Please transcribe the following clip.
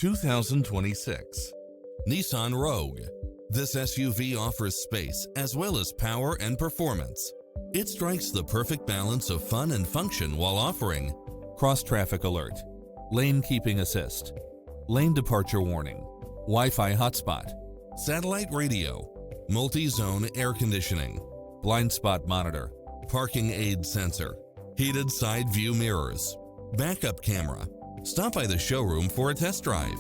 2026 Nissan Rogue. This SUV offers space as well as power and performance. It strikes the perfect balance of fun and function while offering cross-traffic alert, lane keeping assist, lane departure warning, Wi-Fi hotspot, satellite radio, multi-zone air conditioning, blind spot monitor, parking aid sensor, heated side view mirrors, backup camera. Stop by the showroom for a test drive.